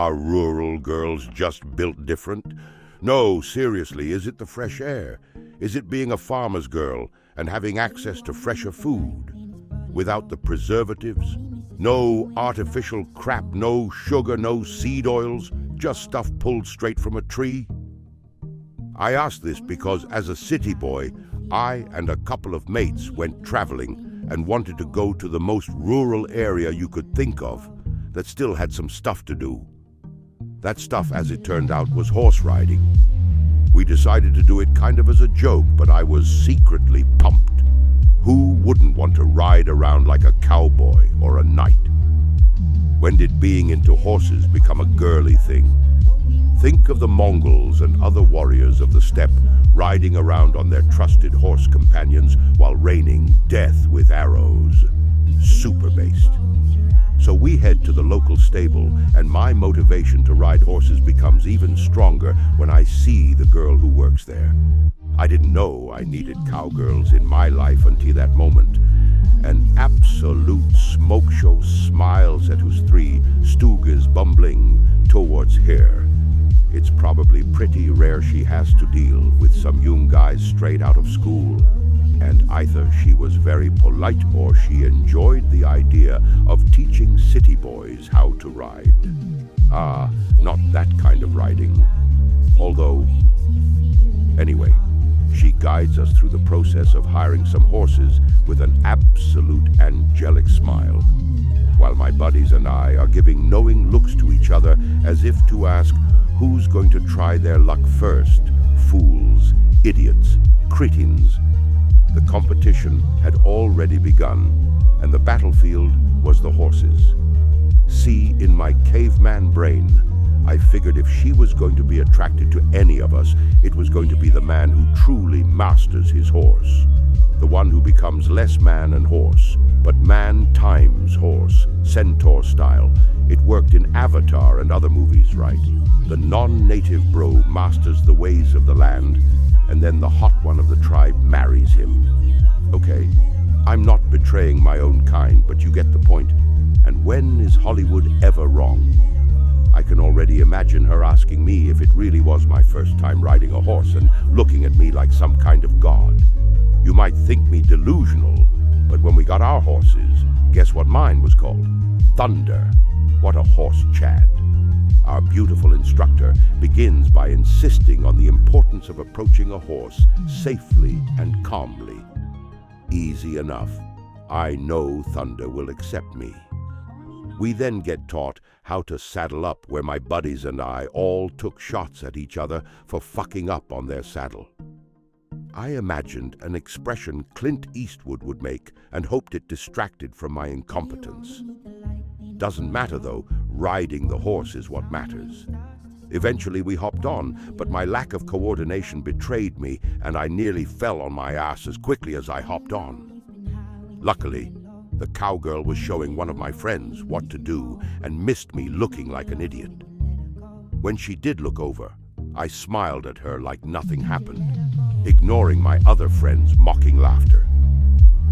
Are rural girls just built different? No, seriously, is it the fresh air? Is it being a farmer's girl and having access to fresher food? Without the preservatives? No artificial crap, no sugar, no seed oils, just stuff pulled straight from a tree? I ask this because as a city boy, I and a couple of mates went traveling and wanted to go to the most rural area you could think of that still had some stuff to do. That stuff, as it turned out, was horse riding. We decided to do it kind of as a joke, but I was secretly pumped. Who wouldn't want to ride around like a cowboy or a knight? When did being into horses become a girly thing? Think of the Mongols and other warriors of the steppe riding around on their trusted horse companions while raining death with arrows. Super based. So we head to the local stable, and my motivation to ride horses becomes even stronger when I see the girl who works there. I didn't know I needed cowgirls in my life until that moment. An absolute smoke show smiles at whose three Stugas bumbling towards her. It's probably pretty rare she has to deal with some young guys straight out of school. And either she was very polite or she enjoyed the idea of teaching city boys how to ride. Ah, not that kind of riding. Although, anyway, she guides us through the process of hiring some horses with an absolute angelic smile, while my buddies and I are giving knowing looks to each other as if to ask who's going to try their luck first. Fools, idiots, cretins. The competition had already begun, and the battlefield was the horses. See, in my caveman brain, I figured if she was going to be attracted to any of us, it was going to be the man who truly masters his horse. The one who becomes less man and horse, but man times horse, centaur style. It worked in Avatar and other movies, right? The non-native bro masters the ways of the land, and then the hot one of the tribe marries him. Okay, I'm not betraying my own kind, but you get the point. And when is Hollywood ever wrong? I can already imagine her asking me if it really was my first time riding a horse and looking at me like some kind of god. You might think me delusional, but when we got our horses, guess what mine was called? Thunder. What a horse Chad. Our beautiful instructor begins by insisting on the importance of approaching a horse safely and calmly. Easy enough. I know Thunder will accept me. We then get taught how to saddle up, where my buddies and I all took shots at each other for fucking up on their saddle. I imagined an expression Clint Eastwood would make and hoped it distracted from my incompetence. Doesn't matter though, riding the horse is what matters. Eventually we hopped on, but my lack of coordination betrayed me and I nearly fell on my ass as quickly as I hopped on. Luckily, the cowgirl was showing one of my friends what to do and missed me looking like an idiot. When she did look over, I smiled at her like nothing happened, ignoring my other friends' mocking laughter.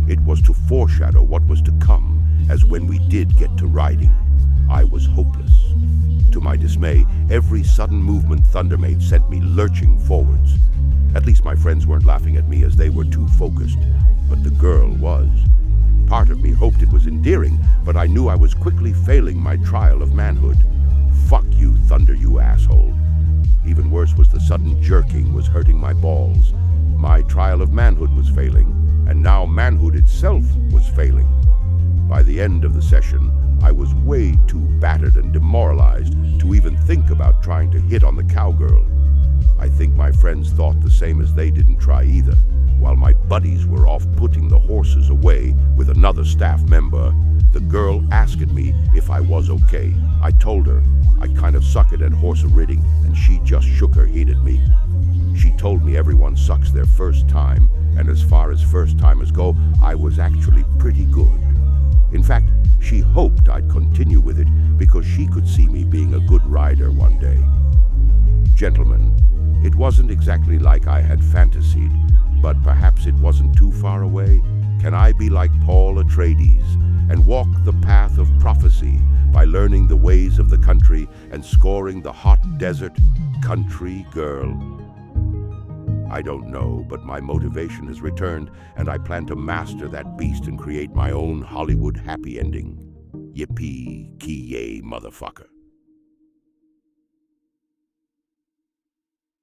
It was to foreshadow what was to come, as when we did get to riding, I was hopeless. To my dismay, every sudden movement Thunder made sent me lurching forwards. At least my friends weren't laughing at me as they were too focused, but the girl was. Part of me hoped it was endearing, but I knew I was quickly failing my trial of manhood. Fuck you, Thunder, you asshole. Even worse was the sudden jerking was hurting my balls. My trial of manhood was failing, and now manhood itself was failing. By the end of the session, I was way too battered and demoralized to even think about trying to hit on the cowgirl. I think my friends thought the same, as they didn't try either. While my buddies were off putting the horses away with another staff member, the girl asked me if I was okay. I told her I kind of suck at horse riding, and she just shook her head at me. She told me everyone sucks their first time, and as far as first-timers go, I was actually pretty good. In fact, she hoped I'd continue with it because she could see me being a good rider one day. Gentlemen, it wasn't exactly like I had fantasied, but perhaps it wasn't too far away. Can I be like Paul Atreides and walk the path of prophecy by learning the ways of the country and scoring the hot desert country girl. I don't know, but my motivation has returned, and I plan to master that beast and create my own Hollywood happy ending. Yippee-ki-yay, motherfucker.